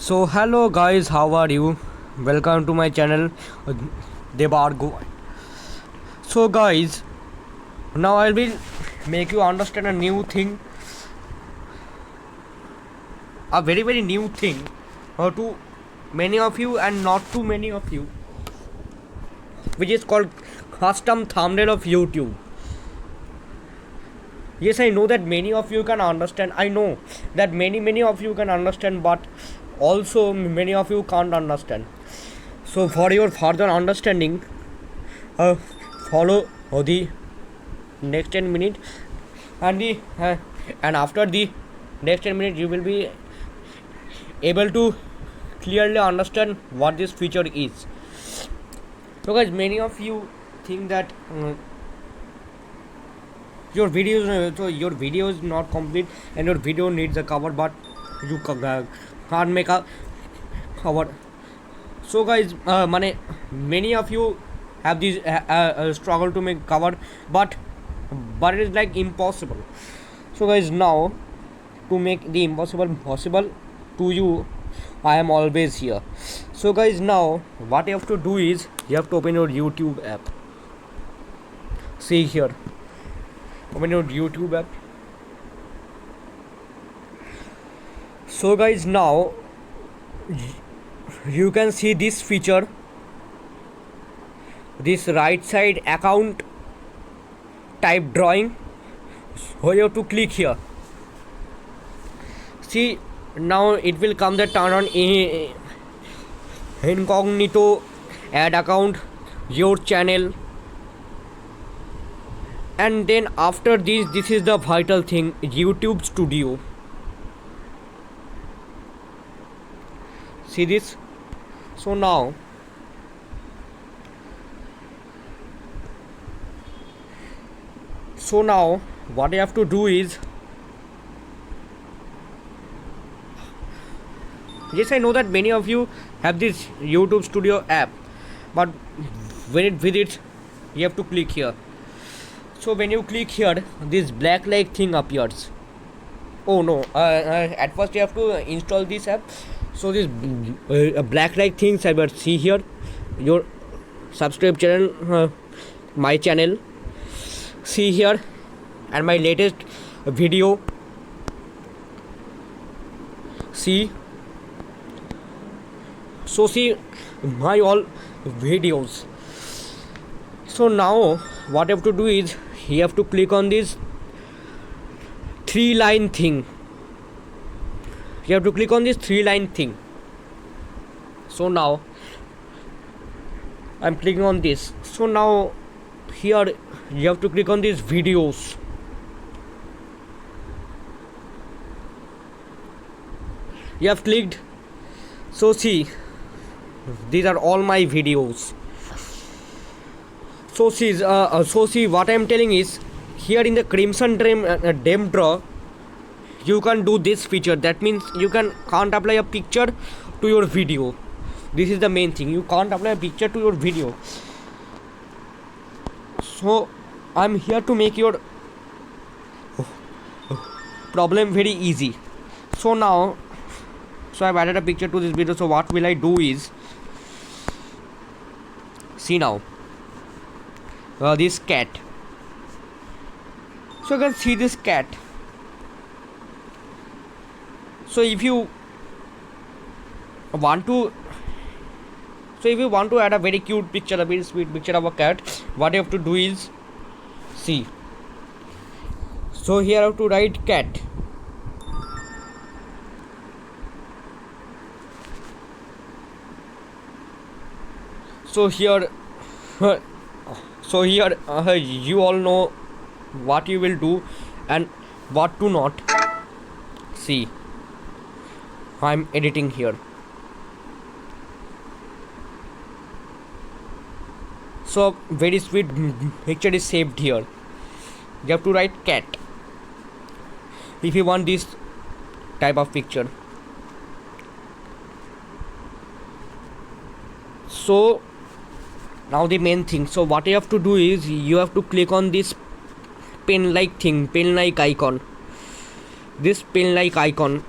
So hello guys, how are you? Welcome to my channel, uh, Debar Go. So guys, now I will make you understand a new thing, a very new thing, to many of you and not too many of you, which is called custom thumbnail of YouTube. Yes, I know that many of you can understand. I know that many of you can understand, but also many of you can't understand. So for your further understanding, uh, follow the next 10 minutes, and after the next 10 minutes you will be able to clearly understand what this feature is. So guys, many of you think that your video is not complete and your video needs a cover, but you can't make a cover. So guys, many of you have this struggle to make cover, but it is like impossible. So guys, now to make the impossible possible to you, I am always here. So guys, now what you have to do is you have to open your YouTube app. See here, open your YouTube app. So guys, now you can see this feature, this right side account type drawing. So you have to click here. See, now it will come the turn on incognito, add account, your channel, and then after this is the vital thing, YouTube Studio. See this? So now what you have to do is, yes, I know that many of you have this YouTube Studio app, but when it visits, you have to click here. So when you click here, this black like thing appears. Oh no, at first you have to install this app. So this black like things I will see here, your subscribe channel, my channel, see here, and my latest video, see. So see my all videos. So now what you have to do is you have to click on this 3-line thing. You have to click on this 3-line thing. So now I'm clicking on this. So now here you have to click on these videos. You have clicked. So see, these are all my videos. So see what I am telling is, here in the Crimson Dem Draw, you can do this feature. That means you can't apply a picture to your video. This is the main thing. You can't apply a picture to your video. So I'm here to make your problem very easy. So now, so I've added a picture to this video. So what will I do is, see now, this cat. So you can see this cat. So if you want to add a very cute picture, a very sweet picture of a cat, what you have to do is, see. So here I have to write cat. So here you all know what you will do and what to not. See, I'm editing here. So very sweet picture is saved here. You have to write cat if you want this type of picture. So now the main thing. So what you have to do is you have to click on this pen like thing, pen like icon. This pen like icon.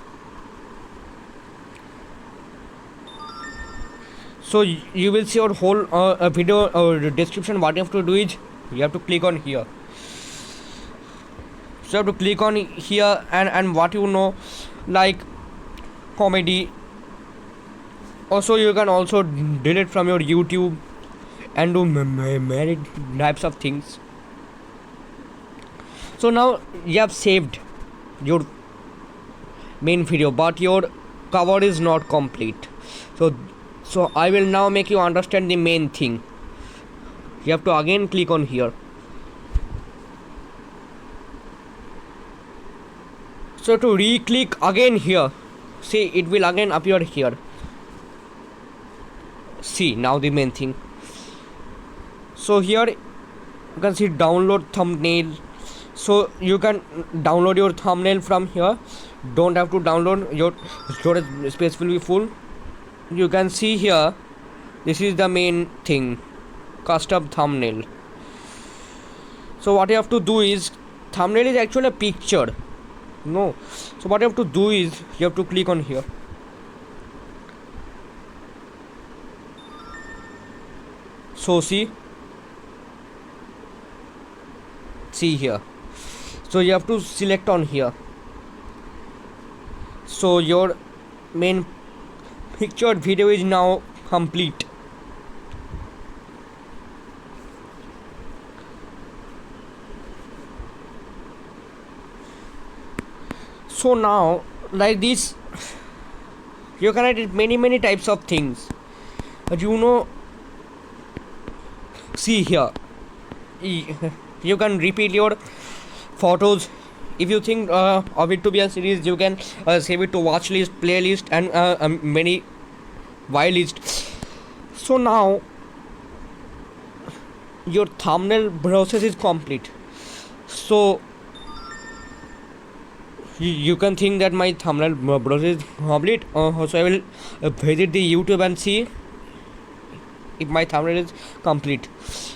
So you will see your whole video description. What you have to do is you have to click on here. So you have to click on here, and what you know, like comedy. Also you can also delete from your YouTube and do many types of things. So now you have saved your main video, but your cover is not complete. So I will now make you understand the main thing. You have to again click on here. So to re-click again here, see, it will again appear here. See, now the main thing. So here you can see download thumbnail. So you can download your thumbnail from here. Don't have to download, your storage space will be full. You can see here, this is the main thing, custom thumbnail. So what you have to do is, thumbnail is actually a picture, no. So what you have to do is you have to click on here. So see here. So you have to select on here. So your main pictured video is now complete. So now, like this, you can edit many types of things. But you know, see here, you can repeat your photos. If you think of it to be a series, you can save it to watch list, playlist, and many while list. So now your thumbnail process is complete. So you can think that my thumbnail process is complete. So I will visit the YouTube and see if my thumbnail is complete.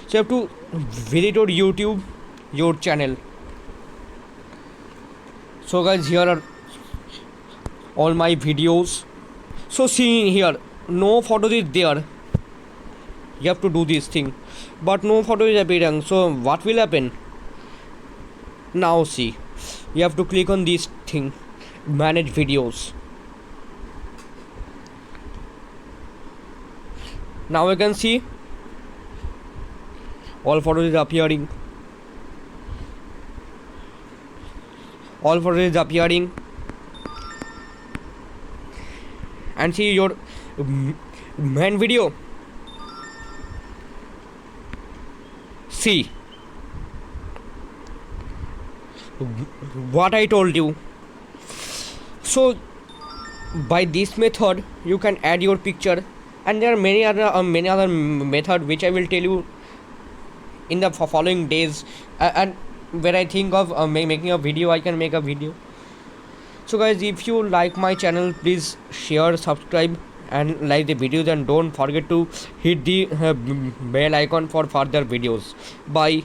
So you have to visit your YouTube, your channel. So guys, here are all my videos. So see here, no photos is there. You have to do this thing, but no photo is appearing. So what will happen? Now see, you have to click on this thing, manage videos. Now you can see all photos is appearing. All photos is appearing. And see your main video. See what I told you. So by this method you can add your picture, and there are many other method which I will tell you in the following days. And when I think of making a video, I can make a video. So guys, if you like my channel, please share, subscribe, and like the videos, and don't forget to hit the bell icon for further videos. Bye.